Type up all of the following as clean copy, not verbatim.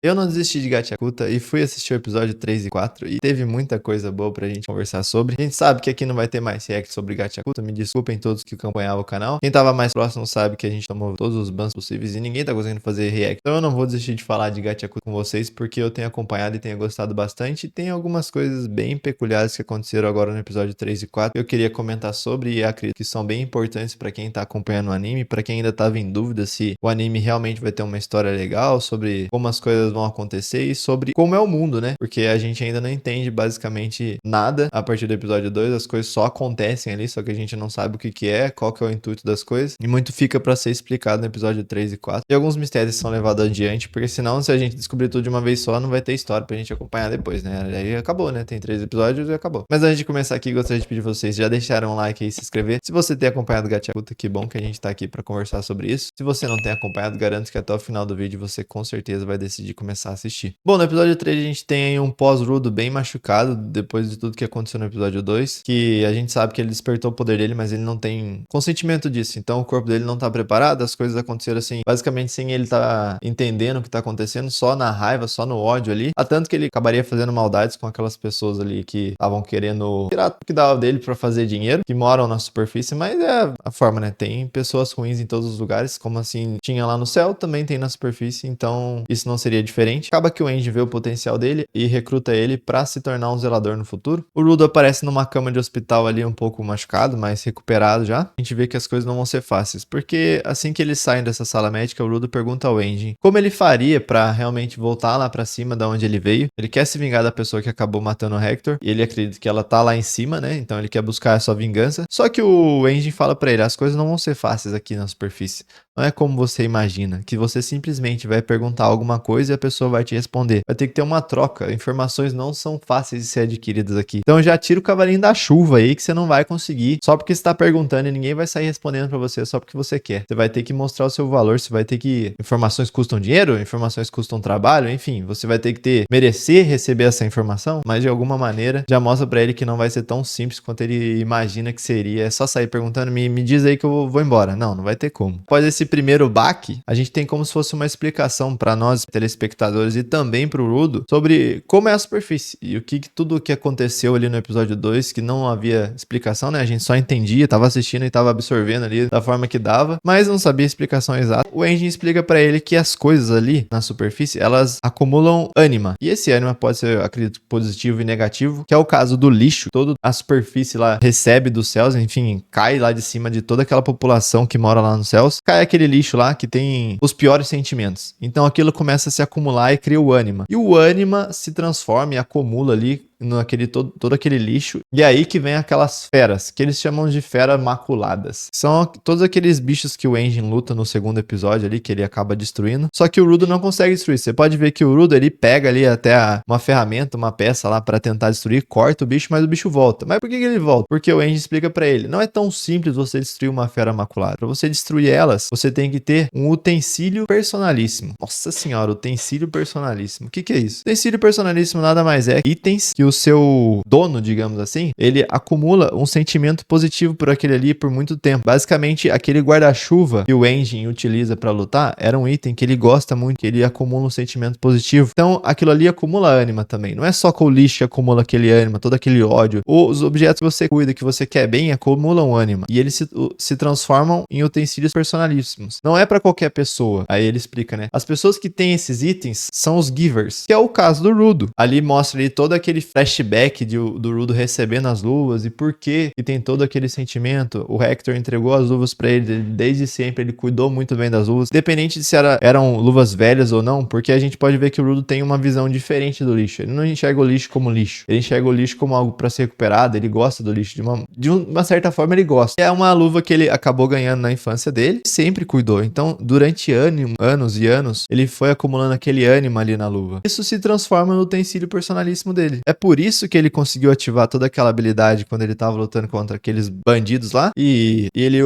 Eu não desisti de Gachakuta e fui assistir o episódio 3 e 4 e teve muita coisa boa pra gente conversar sobre. A gente sabe que aqui não vai ter mais react sobre Gachakuta, me desculpem todos que acompanhavam o canal. Quem tava mais próximo sabe que a gente tomou todos os bans possíveis e ninguém tá conseguindo fazer react. Então eu não vou desistir de falar de Gachakuta com vocês porque eu tenho acompanhado e tenho gostado bastante. E tem algumas coisas bem peculiares que aconteceram agora no episódio 3 e 4 que eu queria comentar sobre e acredito que são bem importantes pra quem tá acompanhando o anime, pra quem ainda tava em dúvida se o anime realmente vai ter uma história legal, sobre como as coisas vão acontecer e sobre como é o mundo, né? Porque a gente ainda não entende basicamente nada a partir do episódio 2, as coisas só acontecem ali, só que a gente não sabe o que que é, qual que é o intuito das coisas, e muito fica pra ser explicado no episódio 3 e 4. E alguns mistérios são levados adiante, porque senão se a gente descobrir tudo de uma vez só, não vai ter história pra gente acompanhar depois, né? Aí acabou, né? Tem 3 episódios e acabou. Mas antes de começar aqui, gostaria de pedir vocês já deixaram um like aí e se inscrever. Se você tem acompanhado o Gachakuta, que bom que a gente tá aqui pra conversar sobre isso. Se você não tem acompanhado, garanto que até o final do vídeo você com certeza vai decidir começar a assistir. Bom, no episódio 3 a gente tem aí um pós-Rudo bem machucado, depois de tudo que aconteceu no episódio 2, que a gente sabe que ele despertou o poder dele, mas ele não tem consentimento disso, então o corpo dele não tá preparado, as coisas aconteceram assim, basicamente sem ele tá entendendo o que tá acontecendo, só na raiva, só no ódio ali, a tanto que ele acabaria fazendo maldades com aquelas pessoas ali que estavam querendo tirar o que dava dele pra fazer dinheiro, que moram na superfície, mas é a forma, né, tem pessoas ruins em todos os lugares, como assim tinha lá no céu, também tem na superfície, então isso não seria diferente. Acaba que o Andy vê o potencial dele e recruta ele pra se tornar um zelador no futuro. O Rudo aparece numa cama de hospital ali um pouco machucado, mas recuperado já. A gente vê que as coisas não vão ser fáceis, porque assim que eles saem dessa sala médica, o Rudo pergunta ao Andy como ele faria pra realmente voltar lá pra cima da onde ele veio. Ele quer se vingar da pessoa que acabou matando o Hector, e ele acredita que ela tá lá em cima, né? Então ele quer buscar a sua vingança. Só que o Andy fala pra ele, as coisas não vão ser fáceis aqui na superfície. Não é como você imagina, que você simplesmente vai perguntar alguma coisa e a pessoa vai te responder. Vai ter que ter uma troca. Informações não são fáceis de ser adquiridas aqui. Então já tira o cavalinho da chuva aí que você não vai conseguir só porque você tá perguntando e ninguém vai sair respondendo pra você só porque você quer. Você vai ter que mostrar o seu valor, você vai ter que... Informações custam dinheiro, informações custam trabalho, enfim, você vai ter que merecer receber essa informação, mas de alguma maneira já mostra pra ele que não vai ser tão simples quanto ele imagina que seria. É só sair perguntando, me diz aí que eu vou embora. Não vai ter como. Após esse primeiro baque, a gente tem como se fosse uma explicação para nós, telespectadores, e também para o Rudo, sobre como é a superfície e o que tudo o que aconteceu ali no episódio 2, que não havia explicação, né? A gente só entendia, tava assistindo e tava absorvendo ali da forma que dava, mas não sabia a explicação exata. O Andy explica para ele que as coisas ali na superfície, elas acumulam ânima. E esse ânima pode ser, acredito, positivo e negativo, que é o caso do lixo. Toda a superfície lá recebe dos céus, enfim, cai lá de cima de toda aquela população que mora lá nos céus, cai aquele lixo lá que tem os piores sentimentos. Então aquilo começa a se acumular e cria o ânima. E o ânima se transforma e acumula ali naquele todo aquele lixo. E aí que vem aquelas feras, que eles chamam de feras maculadas. São todos aqueles bichos que o Andy luta no segundo episódio ali, que ele acaba destruindo. Só que o Rudo não consegue destruir. Você pode ver que o Rudo, ele pega ali até uma ferramenta, uma peça lá pra tentar destruir, corta o bicho, mas o bicho volta. Mas por que ele volta? Porque o Andy explica pra ele, não é tão simples você destruir uma fera maculada. Pra você destruir elas, você tem que ter um utensílio personalíssimo. Nossa senhora, utensílio personalíssimo. O que é isso? Utensílio personalíssimo nada mais é itens que o seu dono, digamos assim, ele acumula um sentimento positivo por aquele ali por muito tempo. Basicamente, aquele guarda-chuva que o Andy utiliza pra lutar era um item que ele gosta muito, que ele acumula um sentimento positivo. Então, aquilo ali acumula ânima também. Não é só com o lixo que acumula aquele ânima, todo aquele ódio. Os objetos que você cuida, que você quer bem, acumulam ânima. E eles se transformam em utensílios personalíssimos. Não é pra qualquer pessoa. Aí ele explica, né? As pessoas que têm esses itens são os givers, que é o caso do Rudo. Ali mostra ali todo aquele flashback do Rudo recebendo as luvas e por que tem todo aquele sentimento. O Hector entregou as luvas pra ele desde sempre, ele cuidou muito bem das luvas, independente de se eram luvas velhas ou não, porque a gente pode ver que o Rudo tem uma visão diferente do lixo. Ele não enxerga o lixo como lixo, ele enxerga o lixo como algo pra ser recuperado, ele gosta do lixo, de uma certa forma ele gosta. É uma luva que ele acabou ganhando na infância dele, sempre cuidou. Então, durante anos e anos, ele foi acumulando aquele ânimo ali na luva. Isso se transforma no utensílio personalíssimo dele. É por por isso que ele conseguiu ativar toda aquela habilidade quando ele tava lutando contra aqueles bandidos lá. E ele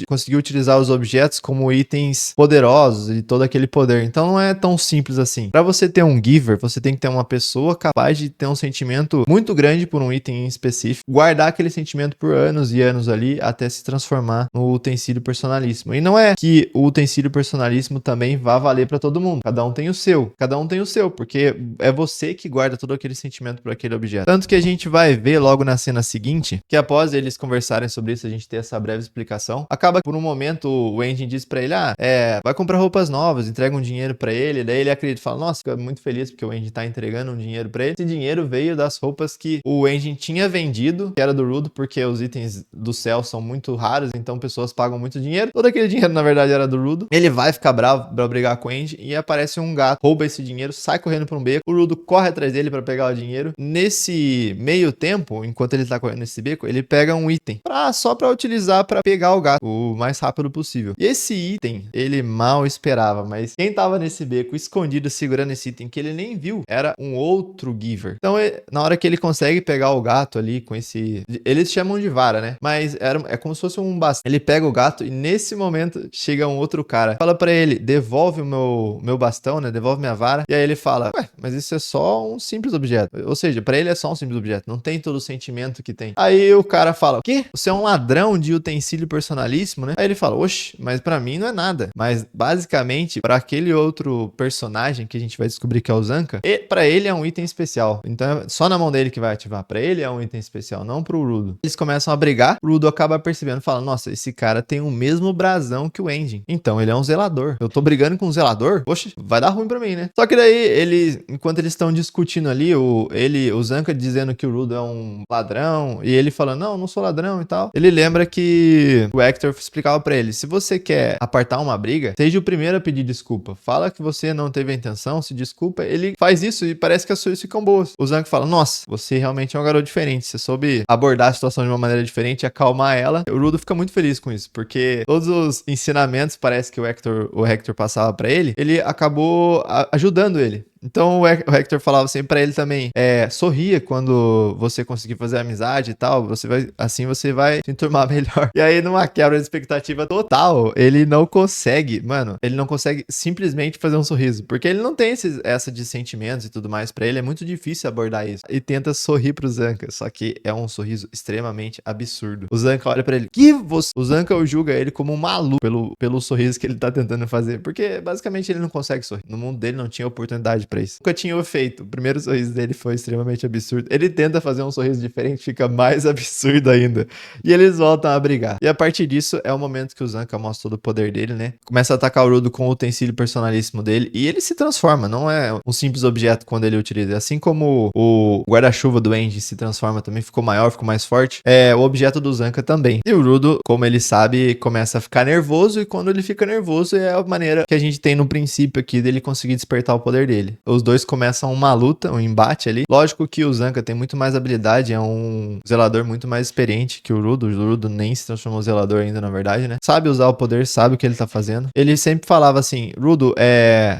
conseguiu utilizar os objetos como itens poderosos e todo aquele poder. Então não é tão simples assim. Pra você ter um giver, você tem que ter uma pessoa capaz de ter um sentimento muito grande por um item em específico, guardar aquele sentimento por anos e anos ali até se transformar no utensílio personalíssimo. E não é que o utensílio personalíssimo também vá valer pra todo mundo. Cada um tem o seu. Cada um tem o seu, porque é você que guarda todo aquele sentimento por aquele objeto. Tanto que a gente vai ver logo na cena seguinte, que após eles conversarem sobre isso, a gente ter essa breve explicação, acaba por um momento o Engin diz pra ele, vai comprar roupas novas, entrega um dinheiro pra ele, daí ele acredita, fala, nossa, fica muito feliz porque o Engin tá entregando um dinheiro pra ele. Esse dinheiro veio das roupas que o Engin tinha vendido, que era do Rudo, porque os itens do céu são muito raros, então pessoas pagam muito dinheiro. Todo aquele dinheiro, na verdade, era do Rudo. Ele vai ficar bravo pra brigar com o Engin e aparece um gato, rouba esse dinheiro, sai correndo pra um beco, o Rudo corre atrás dele pra pegar o dinheiro. Nesse meio tempo, enquanto ele tá correndo nesse beco, ele pega um item só pra utilizar pra pegar o gato o mais rápido possível. E esse item, ele mal esperava, mas quem tava nesse beco escondido segurando esse item que ele nem viu, era um outro giver. Então, na hora que ele consegue pegar o gato ali com esse... Eles chamam de vara, né? Mas é como se fosse um bastão. Ele pega o gato e nesse momento chega um outro cara. Fala pra ele, devolve o meu bastão, né? Devolve minha vara. E aí ele fala, mas isso é só um simples objeto. Ou seja, pra ele é só um simples objeto. Não tem todo o sentimento que tem. Aí o cara fala, o quê? Você é um ladrão de utensílio personalíssimo, né? Aí ele fala, oxe, mas pra mim não é nada. Mas basicamente, pra aquele outro personagem que a gente vai descobrir que é o Zanka, pra ele é um item especial. Então é só na mão dele que vai ativar. Pra ele é um item especial, não pro Rudo. Eles começam a brigar, o Rudo acaba percebendo, fala, nossa, esse cara tem o mesmo brasão que o Engin. Então ele é um zelador. Eu tô brigando com um zelador? Oxe, vai dar ruim pra mim, né? Só que daí, enquanto eles estão discutindo ali, o Zanka dizendo que o Rudo é um ladrão, e ele falando, não sou ladrão e tal. Ele lembra que o Hector explicava pra ele, se você quer apartar uma briga, seja o primeiro a pedir desculpa. Fala que você não teve a intenção, se desculpa. Ele faz isso e parece que as coisas ficam boas. O Zanka fala, nossa, você realmente é um garoto diferente. Você soube abordar a situação de uma maneira diferente, acalmar ela. O Rudo fica muito feliz com isso, porque todos os ensinamentos, parece que o Hector passava pra ele, ele acabou ajudando ele. Então o Hector falava sempre pra ele também, sorria quando você conseguir fazer amizade e tal, você vai se enturmar melhor. E aí numa quebra de expectativa total, ele não consegue simplesmente fazer um sorriso, porque ele não tem essa de sentimentos e tudo mais, pra ele é muito difícil abordar isso. E tenta sorrir pro Zanka, só que é um sorriso extremamente absurdo. O Zanka olha pra ele, o Zanka julga ele como um maluco pelo sorriso que ele tá tentando fazer, porque basicamente ele não consegue sorrir. No mundo dele não tinha oportunidade pra isso. Nunca tinha feito. O primeiro sorriso dele foi extremamente absurdo. Ele tenta fazer um sorriso diferente, fica mais absurdo ainda. E eles voltam a brigar. E a partir disso é o momento que o Zanka mostra todo o poder dele, né? Começa a atacar o Rudo com o utensílio personalíssimo dele e ele se transforma. Não é um simples objeto quando ele utiliza. Assim como o guarda-chuva do Engin se transforma também, ficou maior, ficou mais forte, o objeto do Zanka também. E o Rudo, como ele sabe, começa a ficar nervoso e quando ele fica nervoso é a maneira que a gente tem no princípio aqui dele conseguir despertar o poder dele. Os dois começam uma luta, um embate ali. Lógico que o Zanka tem muito mais habilidade, é um zelador muito mais experiente que o Rudo. O Rudo nem se transformou em zelador ainda, na verdade, né? Sabe usar o poder, sabe o que ele tá fazendo. Ele sempre falava assim, Rudo,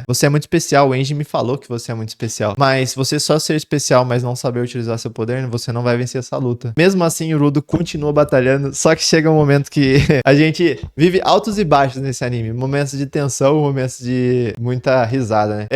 você é muito especial, o Engin me falou que você é muito especial. Mas se você só ser especial, mas não saber utilizar seu poder, você não vai vencer essa luta. Mesmo assim, o Rudo continua batalhando, só que chega um momento que a gente vive altos e baixos nesse anime. Momentos de tensão, momentos de muita risada, né?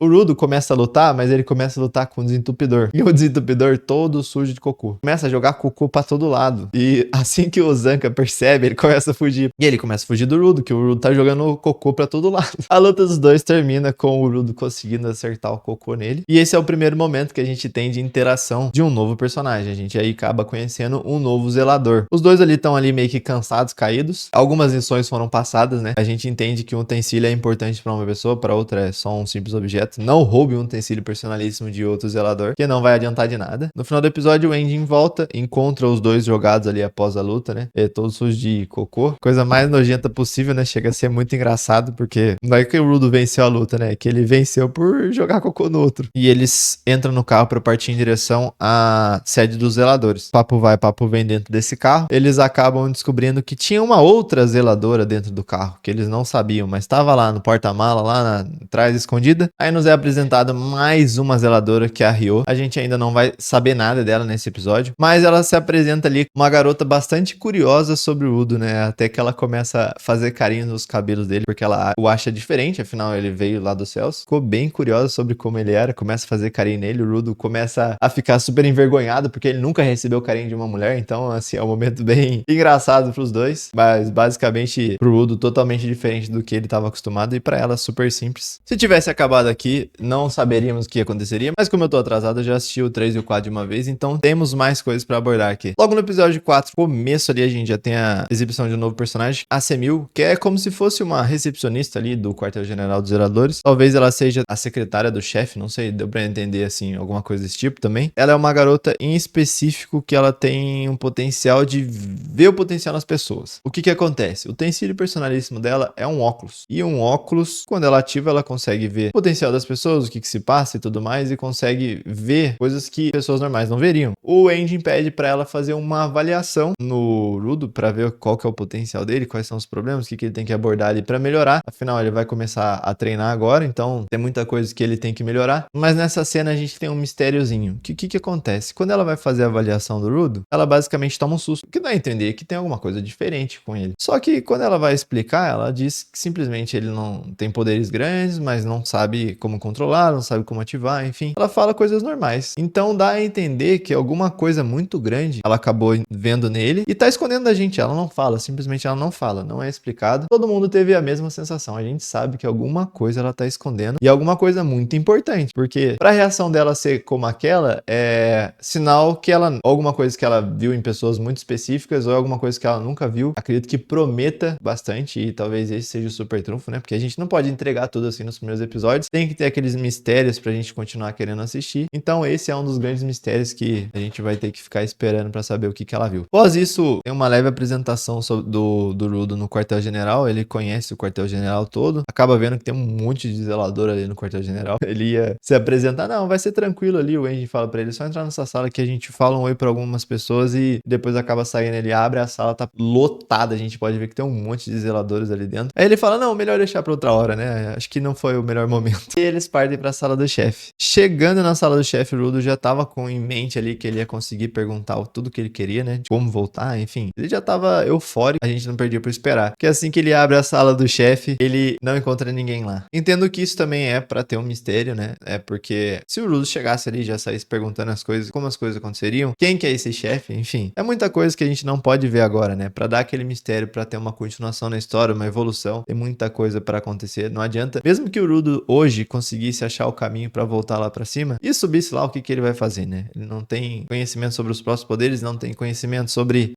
O Rudo começa a lutar, mas ele começa a lutar com o desentupidor. E o desentupidor todo sujo de cocô. Começa a jogar cocô pra todo lado. E assim que o Zanka percebe, ele começa a fugir. E ele começa a fugir do Rudo, que o Rudo tá jogando cocô pra todo lado. A luta dos dois termina com o Rudo conseguindo acertar o cocô nele. E esse é o primeiro momento que a gente tem de interação de um novo personagem. A gente aí acaba conhecendo um novo zelador. Os dois ali estão ali meio que cansados, caídos. Algumas lições foram passadas, né? A gente entende que um utensílio é importante pra uma pessoa, pra outra é só um simples objeto. Não roube um utensílio personalíssimo de outro zelador, que não vai adiantar de nada. No final do episódio, o Engin volta, encontra os dois jogados ali após a luta, né? Todos sujos de cocô. Coisa mais nojenta possível, né? Chega a ser muito engraçado, porque não é que o Rudo venceu a luta, né? É que ele venceu por jogar cocô no outro. E eles entram no carro pra partir em direção à sede dos zeladores. Papo vai, papo vem dentro desse carro. Eles acabam descobrindo que tinha uma outra zeladora dentro do carro, que eles não sabiam, mas estava lá no porta-mala, lá atrás, escondida. Aí nos apresentado mais uma zeladora, que é a Ryo. A gente ainda não vai saber nada dela nesse episódio, mas ela se apresenta ali uma garota bastante curiosa sobre o Udo, né? Até que ela começa a fazer carinho nos cabelos dele, porque ela o acha diferente, afinal ele veio lá dos céus. Ficou bem curiosa sobre como ele era, começa a fazer carinho nele. O Udo começa a ficar super envergonhado, porque ele nunca recebeu carinho de uma mulher, então, assim, é um momento bem engraçado pros dois, mas basicamente pro Udo totalmente diferente do que ele estava acostumado e pra ela super simples. Se tivesse acabado aqui, não saberíamos o que aconteceria, mas como eu tô atrasado, eu já assisti o 3 e o 4 de uma vez, então temos mais coisas pra abordar aqui. Logo no episódio 4, começo ali, a gente já tem a exibição de um novo personagem, a Semil, que é como se fosse uma recepcionista ali do quartel-general dos zeladores. Talvez ela seja a secretária do chefe, não sei, deu pra entender, assim, alguma coisa desse tipo também. Ela é uma garota em específico que ela tem um potencial de ver o potencial nas pessoas. O que que acontece? O utensílio personalíssimo dela é um óculos. E um óculos, quando ela ativa, ela consegue ver o potencial das pessoas, o que que se passa e tudo mais, e consegue ver coisas que pessoas normais não veriam. O engine pede pra ela fazer uma avaliação no Rudo pra ver qual que é o potencial dele, quais são os problemas, o que que ele tem que abordar ali pra melhorar. Afinal, ele vai começar a treinar agora, então tem muita coisa que ele tem que melhorar. Mas nessa cena a gente tem um mistériozinho. O que acontece? Quando ela vai fazer a avaliação do Rudo, ela basicamente toma um susto, que dá a entender que tem alguma coisa diferente com ele. Só que quando ela vai explicar, ela diz que simplesmente ele não tem poderes grandes, mas não sabe como controlar, não sabe como ativar, enfim. Ela fala coisas normais. Então dá a entender que alguma coisa muito grande ela acabou vendo nele e tá escondendo da gente. Ela não fala, simplesmente ela não fala, não é explicado. Todo mundo teve a mesma sensação. A gente sabe que alguma coisa ela tá escondendo e alguma coisa muito importante, porque pra reação dela ser como aquela, é sinal que ela, alguma coisa que ela viu em pessoas muito específicas ou alguma coisa que ela nunca viu. Acredito que prometa bastante e talvez esse seja o super trunfo, né? Porque a gente não pode entregar tudo assim nos primeiros episódios. Tem que ter aqueles mistérios pra gente continuar querendo assistir. Então esse é um dos grandes mistérios que a gente vai ter que ficar esperando pra saber o que ela viu. Após isso, tem uma leve apresentação do Rudo no quartel-general. Ele conhece o quartel-general todo. Acaba vendo que tem um monte de zelador ali no quartel-general. Ele ia se apresentar. Não, vai ser tranquilo ali. O Andy fala pra ele, só entrar nessa sala que a gente fala um oi pra algumas pessoas e depois acaba saindo. Ele abre a sala, tá lotada. A gente pode ver que tem um monte de zeladores ali dentro. Aí ele fala, não, melhor deixar pra outra hora, né? Acho que não foi o melhor momento. E eles partem pra sala do chefe. Chegando na sala do chefe, o Rudo já tava em mente ali que ele ia conseguir perguntar tudo que ele queria, né? De como voltar, enfim. Ele já tava eufórico, a gente não perdia por esperar. Porque assim que ele abre a sala do chefe, ele não encontra ninguém lá. Entendo que isso também é pra ter um mistério, né? É porque se o Rudo chegasse ali e já saísse perguntando as coisas, como as coisas aconteceriam, quem que é esse chefe, enfim. É muita coisa que a gente não pode ver agora, né? Pra dar aquele mistério, pra ter uma continuação na história, uma evolução, tem muita coisa pra acontecer. Não adianta, mesmo que o Rudo hoje conseguisse achar o caminho pra voltar lá pra cima e subisse lá, o que que ele vai fazer, né? Ele não tem conhecimento sobre os próprios poderes, não tem conhecimento sobre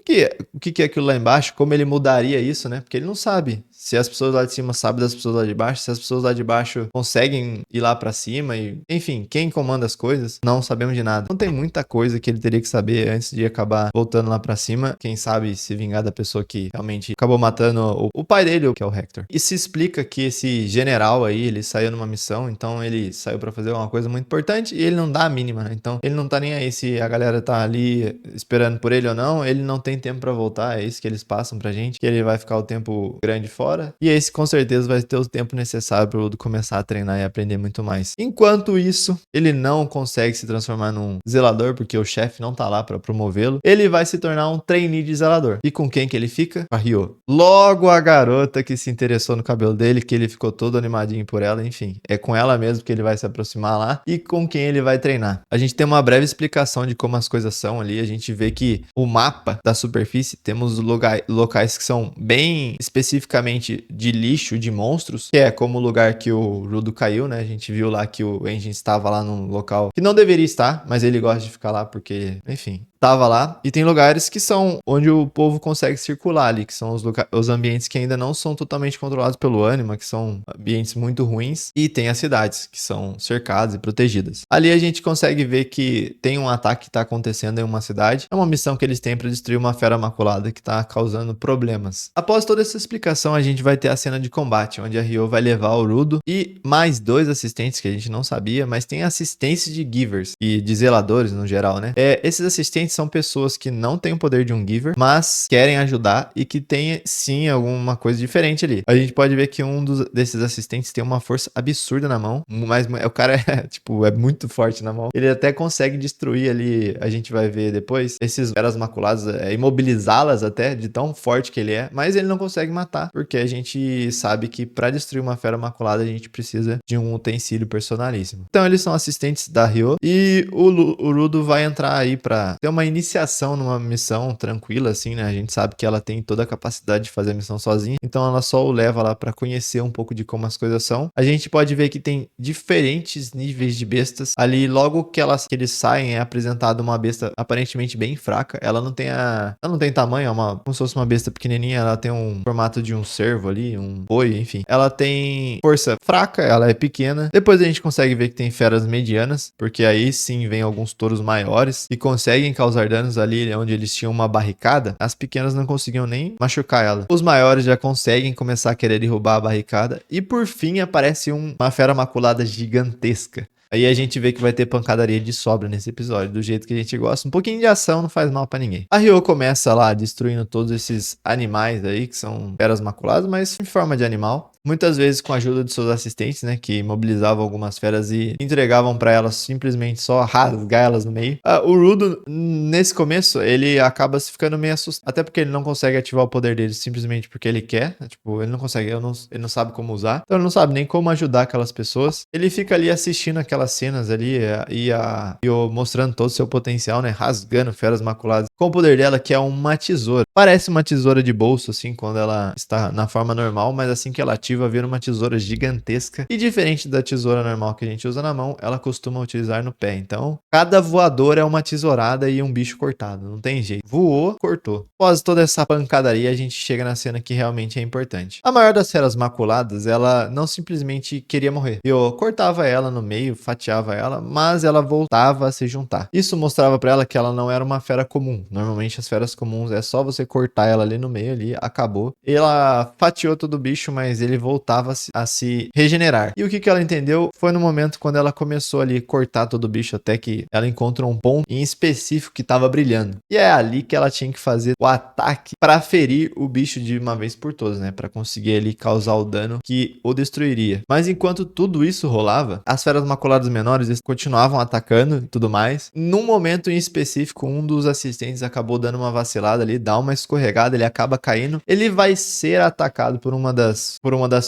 o que é aquilo lá embaixo, como ele mudaria isso, né? Porque ele não sabe se as pessoas lá de cima sabem das pessoas lá de baixo, se as pessoas lá de baixo conseguem ir lá pra cima e, enfim, quem comanda as coisas, não sabemos de nada. Então tem muita coisa que ele teria que saber antes de acabar voltando lá pra cima, quem sabe se vingar da pessoa que realmente acabou matando o pai dele, que é o Hector. E se explica que esse general aí, ele saiu numa missão, então ele saiu pra fazer uma coisa muito importante e ele não dá a mínima, né? Então ele não tá nem aí se a galera tá ali esperando por ele ou não, ele não tem tempo pra voltar, é isso que eles passam pra gente, que ele vai ficar o tempo grande fora. E esse com certeza vai ter o tempo necessário para o Udo começar a treinar e aprender muito mais. Enquanto isso, ele não consegue se transformar num zelador, porque o chefe não tá lá para promovê-lo. Ele vai se tornar um trainee de zelador. E com quem que ele fica? Com a Ryo. Logo a garota que se interessou no cabelo dele, que ele ficou todo animadinho por ela, enfim. É com ela mesmo que ele vai se aproximar lá e com quem ele vai treinar. A gente tem uma breve explicação de como as coisas são ali. A gente vê que o mapa da superfície, temos locais que são bem especificamente de lixo, de monstros, que é como o lugar que o Rudo caiu, né? A gente viu lá que o Engine estava lá num local que não deveria estar, mas ele gosta de ficar lá porque, enfim, tava lá. E tem lugares que são onde o povo consegue circular ali, que são os ambientes que ainda não são totalmente controlados pelo Anima, que são ambientes muito ruins. E tem as cidades, que são cercadas e protegidas. Ali a gente consegue ver que tem um ataque que tá acontecendo em uma cidade. É uma missão que eles têm para destruir uma fera maculada que tá causando problemas. Após toda essa explicação, a gente vai ter a cena de combate, onde a Ryo vai levar o Rudo e mais 2 assistentes que a gente não sabia, mas tem assistentes de Givers e de zeladores no geral, né? Esses assistentes são pessoas que não têm o poder de um Giver, mas querem ajudar e que tem sim alguma coisa diferente ali. A gente pode ver que desses assistentes tem uma força absurda na mão, mas o cara tipo, é muito forte na mão. Ele até consegue destruir ali, a gente vai ver depois, esses feras maculadas, imobilizá-las até, de tão forte que ele é, mas ele não consegue matar, porque a gente sabe que para destruir uma fera maculada a gente precisa de um utensílio personalíssimo. Então eles são assistentes da Ryo e o Rudo vai entrar aí pra ter uma iniciação numa missão tranquila, assim, né? A gente sabe que ela tem toda a capacidade de fazer a missão sozinha, então ela só o leva lá pra conhecer um pouco de como as coisas são. A gente pode ver que tem diferentes níveis de bestas. Ali, logo que eles saem, é apresentada uma besta aparentemente bem fraca. Ela não tem tamanho, como se fosse uma besta pequenininha, ela tem um formato de um cervo ali, um boi, enfim. Ela tem força fraca, ela é pequena. Depois a gente consegue ver que tem feras medianas, porque aí sim vem alguns touros maiores que conseguem causar danos ali onde eles tinham uma barricada. As pequenas não conseguiam nem machucar ela. Os maiores já conseguem começar a querer derrubar a barricada. E por fim aparece uma fera maculada gigantesca. Aí a gente vê que vai ter pancadaria de sobra nesse episódio, do jeito que a gente gosta. Um pouquinho de ação não faz mal pra ninguém. A Ryo começa lá destruindo todos esses animais aí, que são feras maculadas, mas em forma de animal. Muitas vezes com a ajuda de seus assistentes, né, que mobilizavam algumas feras e entregavam pra elas simplesmente só rasgar elas no meio. O Rudo, nesse começo, ele acaba se ficando meio assustado, até porque ele não consegue ativar o poder dele simplesmente porque ele quer, tipo, ele não consegue, ele não sabe como usar, então ele não sabe nem como ajudar aquelas pessoas. Ele fica ali assistindo aquelas cenas ali e mostrando todo o seu potencial, né, rasgando feras maculadas com o poder dela, que é uma tesoura. Parece uma tesoura de bolso, assim, quando ela está na forma normal, mas assim que ela ativa, vira uma tesoura gigantesca. E diferente da tesoura normal que a gente usa na mão, ela costuma utilizar no pé. Então, cada voador é uma tesourada e um bicho cortado. Não tem jeito. Voou, cortou. Após toda essa pancadaria, a gente chega na cena que realmente é importante. A maior das feras maculadas, ela não simplesmente queria morrer. Eu cortava ela no meio, fatiava ela, mas ela voltava a se juntar. Isso mostrava pra ela que ela não era uma fera comum. Normalmente as feras comuns é só você cortar ela ali no meio, ali, acabou. Ela fatiou todo o bicho, mas ele voltava a se regenerar. E o que ela entendeu foi no momento quando ela começou ali a cortar todo o bicho, até que ela encontra um ponto em específico que estava brilhando. E é ali que ela tinha que fazer o ataque para ferir o bicho de uma vez por todas, né? Para conseguir ali causar o dano que o destruiria. Mas enquanto tudo isso rolava, as feras maculadas menores continuavam atacando e tudo mais. Num momento em específico, um dos assistentes acabou dando uma vacilada ali, dá uma escorregada, ele acaba caindo. Ele vai ser atacado por uma das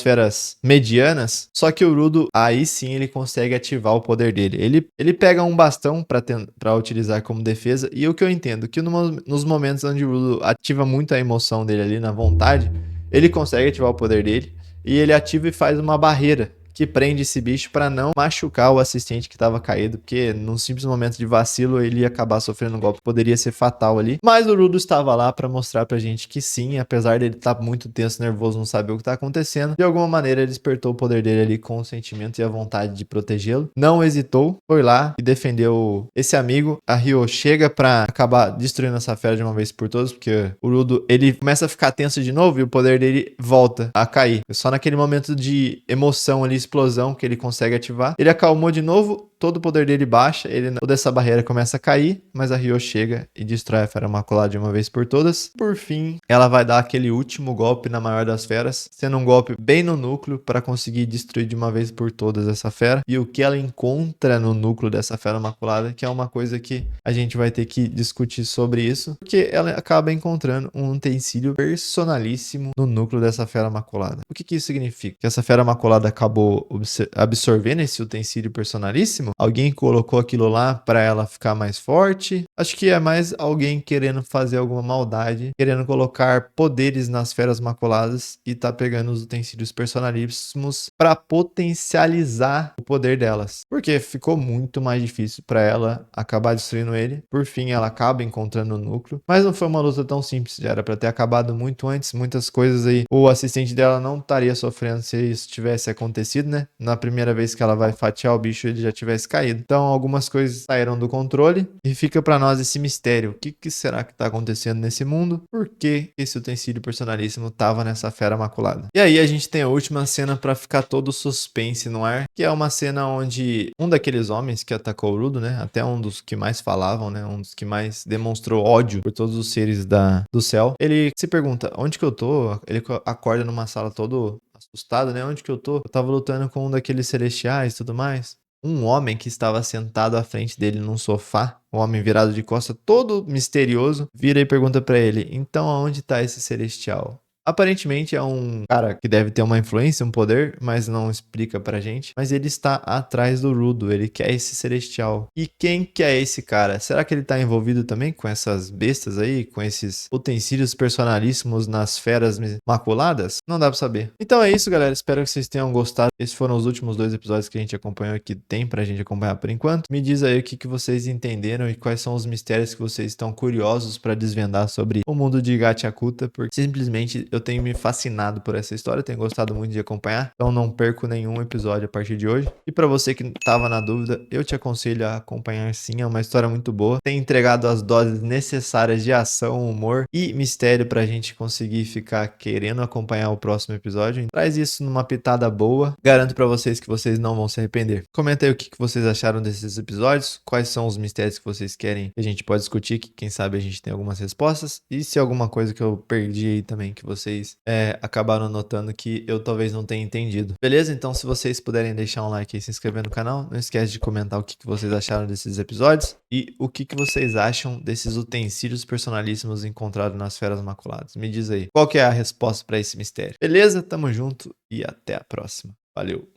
feras medianas, só que o Rudo, aí sim ele consegue ativar o poder dele. Ele pega um bastão para utilizar como defesa, e o que eu entendo, que nos momentos onde o Rudo ativa muito a emoção dele ali na vontade, ele consegue ativar o poder dele, e ele ativa e faz uma barreira que prende esse bicho para não machucar o assistente que estava caído, porque num simples momento de vacilo ele ia acabar sofrendo um golpe que poderia ser fatal ali. Mas o Rudo estava lá para mostrar pra gente que sim, apesar dele estar muito tenso, nervoso, não saber o que tá acontecendo, de alguma maneira ele despertou o poder dele ali com o sentimento e a vontade de protegê-lo. Não hesitou, foi lá e defendeu esse amigo. A Ryo chega para acabar destruindo essa fera de uma vez por todas, porque o Rudo, ele começa a ficar tenso de novo e o poder dele volta a cair. Só naquele momento de emoção ali, explosão que ele consegue ativar. Ele acalmou de novo, todo o poder dele baixa, toda essa barreira começa a cair, mas a Ryo chega e destrói a fera maculada de uma vez por todas. Por fim, ela vai dar aquele último golpe na maior das feras, sendo um golpe bem no núcleo para conseguir destruir de uma vez por todas essa fera. E o que ela encontra no núcleo dessa fera maculada, que é uma coisa que a gente vai ter que discutir sobre isso, porque ela acaba encontrando um utensílio personalíssimo no núcleo dessa fera maculada. O que isso significa? Que essa fera maculada acabou absorvendo esse utensílio personalíssimo? Alguém colocou aquilo lá para ela ficar mais forte? Acho que é mais alguém querendo fazer alguma maldade, querendo colocar poderes nas feras maculadas e tá pegando os utensílios personalíssimos para potencializar o poder delas. Porque ficou muito mais difícil para ela acabar destruindo ele. Por fim, ela acaba encontrando o núcleo, mas não foi uma luta tão simples, já era para ter acabado muito antes, muitas coisas aí. O assistente dela não estaria sofrendo se isso tivesse acontecido, né? Na primeira vez que ela vai fatiar o bicho, ele já tivesse tivesse caído. Então, algumas coisas saíram do controle e fica pra nós esse mistério. O que será que tá acontecendo nesse mundo? Por que esse utensílio personalíssimo tava nessa fera maculada? E aí a gente tem a última cena pra ficar todo suspense no ar, que é uma cena onde um daqueles homens que atacou o Rudo, né, até um dos que mais falavam, né, um dos que mais demonstrou ódio por todos os seres do céu, ele se pergunta, onde que eu tô? Ele acorda numa sala todo assustado, né, onde que eu tô? Eu tava lutando com um daqueles celestiais e tudo mais. Um homem que estava sentado à frente dele num sofá, um homem virado de costa, todo misterioso, vira e pergunta pra ele, então aonde tá esse celestial? Aparentemente é um cara que deve ter uma influência, um poder, mas não explica pra gente. Mas ele está atrás do Rudo, ele quer esse celestial. E quem que é esse cara? Será que ele tá envolvido também com essas bestas aí, com esses utensílios personalíssimos nas feras maculadas? Não dá pra saber. Então é isso, galera. Espero que vocês tenham gostado. Esses foram os últimos 2 episódios que a gente acompanhou, que tem pra gente acompanhar por enquanto. Me diz aí o que vocês entenderam e quais são os mistérios que vocês estão curiosos pra desvendar sobre o mundo de Gachakuta, porque simplesmente eu tenho me fascinado por essa história, tenho gostado muito de acompanhar, então não perco nenhum episódio a partir de hoje. E pra você que tava na dúvida, eu te aconselho a acompanhar sim, é uma história muito boa. Tem entregado as doses necessárias de ação, humor e mistério pra gente conseguir ficar querendo acompanhar o próximo episódio. Traz isso numa pitada boa, garanto pra vocês que vocês não vão se arrepender. Comenta aí o que vocês acharam desses episódios, quais são os mistérios que vocês querem que a gente pode discutir, que quem sabe a gente tem algumas respostas, e se alguma coisa que eu perdi aí também que vocês acabaram notando que eu talvez não tenha entendido. Beleza? Então se vocês puderem deixar um like e se inscrever no canal, não esquece de comentar o que vocês acharam desses episódios e o que vocês acham desses utensílios personalíssimos encontrados nas feras maculadas. Me diz aí, qual que é a resposta para esse mistério? Beleza? Tamo junto e até a próxima. Valeu!